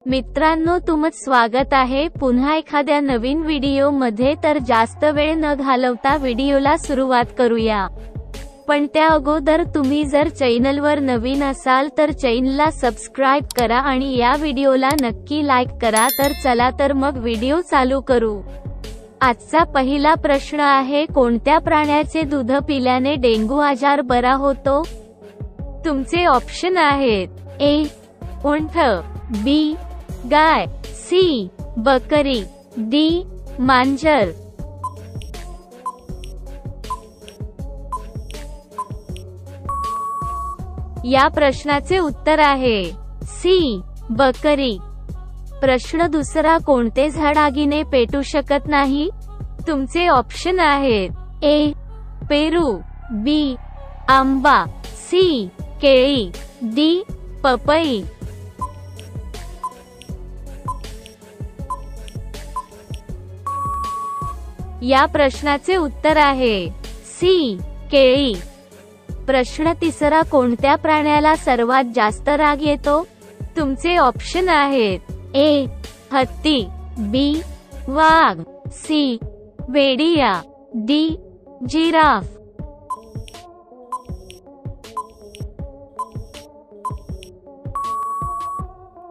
मित्रांनो, तुमचं स्वागत आहे पुन्हा एखाद्या नवीन व्हिडिओ मध्ये। तर जास्त वेळ न घालवता व्हिडिओला सुरुवात करूया। पण त्या अगोदर तुम्ही जर चॅनलवर नवीन असाल तर चॅनलला सबस्क्राइब करा आणि या व्हिडिओला नक्की लाईक करा। तर चला तर मग व्हिडिओ चालू करू। आजचा पहिला प्रश्न आहे, कोणत्या प्राण्याचे दूध पिल्याने डेंग्यू आजार बरा होतो? तुमचे ऑप्शन आहेत: ए उंट, बी गाय, सी बकरी, डी मांजर। या प्रश्नाचे उत्तर आहे सी बकरी। प्रश्न दुसरा, कोणते झाड आगीने पेटू शकत नाही? तुमचे ऑप्शन आहेत: ए पेरू, बी आंबा, सी केळी, डी पपई। या प्रश्नाचे उत्तर आहे सी केळी। प्रश्न तिसरा, कोणत्या प्राण्याला सर्वात जास्त राग येतो? तुमचे ऑप्शन आहेत: ए हत्ती, बी वाघ, सी भेडिया, डी जिराफ।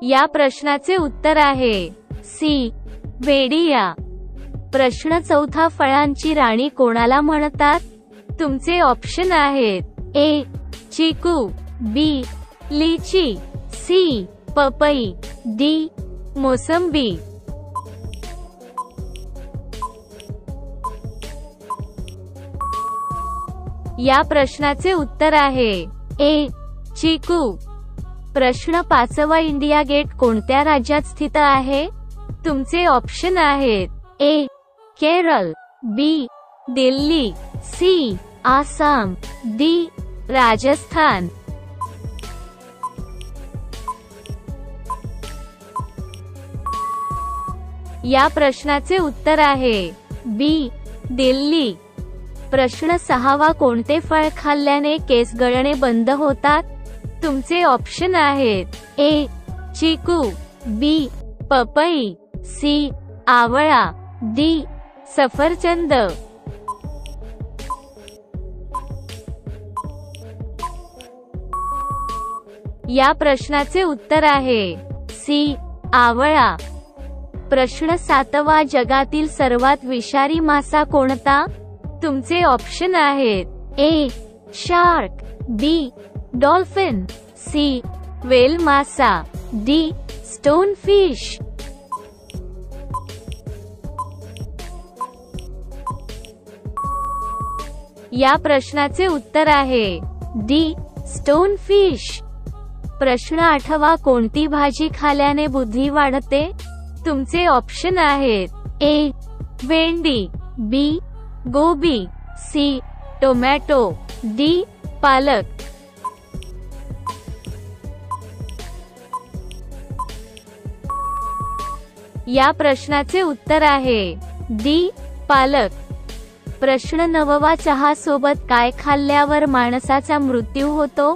या प्रश्नाचे उत्तर आहे सी भेडिया। प्रश्न चौथा, फळांची राणी कोणाला म्हणतात? तुमचे ऑप्शन आहेत: ए चिकू, बी लीची, सी पपई, डी मोसंबी। या प्रश्नाचे उत्तर आहे ए चिकू। प्रश्न पाचवा, इंडिया गेट कोणत्या राज्यात स्थित आहे? तुमचे ऑप्शन आहेत: ए केरळ, बी दिल्ली, सी आसाम, डी राजस्थान। या प्रश्नाचे उत्तर आहे बी दिल्ली। प्रश्न सहावा, कोणते फळ खाल्ल्याने केस गळणे बंद होतात? तुमचे ऑप्शन आहेत: ए चिकू, बी पपई, सी आवळा, डी सफरचंद। या प्रश्नाचे उत्तर आहे सी आवळा। प्रश्न सातवा, जगातील सर्वात विषारी मासा कोणता? तुमचे ऑप्शन आहेत: ए शार्क, बी डॉल्फिन, सी व्हेल मासा, डी स्टोन फिश। या प्रश्नाचे उत्तर आहे डी स्टोन फिश। प्रश्न आठवा, कोणती भाजी खाल्याने बुद्धी वाढते? तुमचे ऑप्शन आहेत: ए भेंडी, बी गोबी, सी टोमॅटो, डी पालक। या प्रश्नाचे उत्तर आहे डी पालक। प्रश्न नववा, चहा सोबत काय खाल्ल्यावर माणसाचा मृत्यू होतो?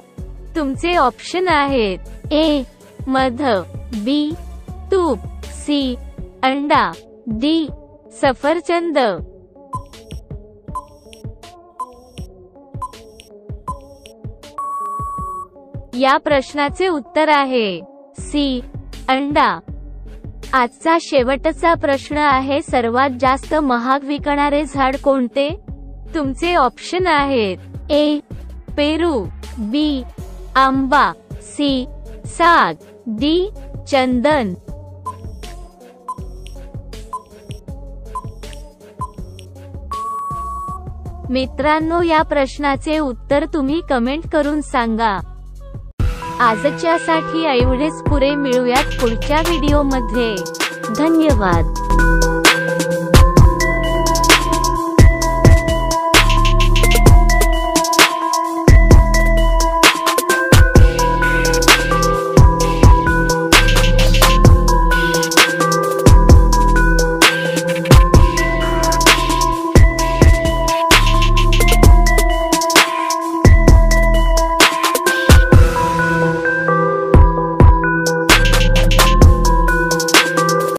तुमचे ऑप्शन आहेत: ए मध, बी तूप, सी अंडा, डी सफरचंद। या प्रश्नाचे उत्तर आहे सी अंडा। आजचा शेवटचा प्रश्न आहे, सर्वात जास्त महाग विकणारे झाड कोणते? तुमचे ऑप्शन आहेत: ए पेरू, बी आंबा, सी साग, डी चंदन। मित्रांनो, या प्रश्नाचे उत्तर तुम्ही कमेंट करून सांगा। आजच्यासाठी एवढेच पुरे, मिळूयात पुढच्या व्हिडिओमध्ये। धन्यवाद।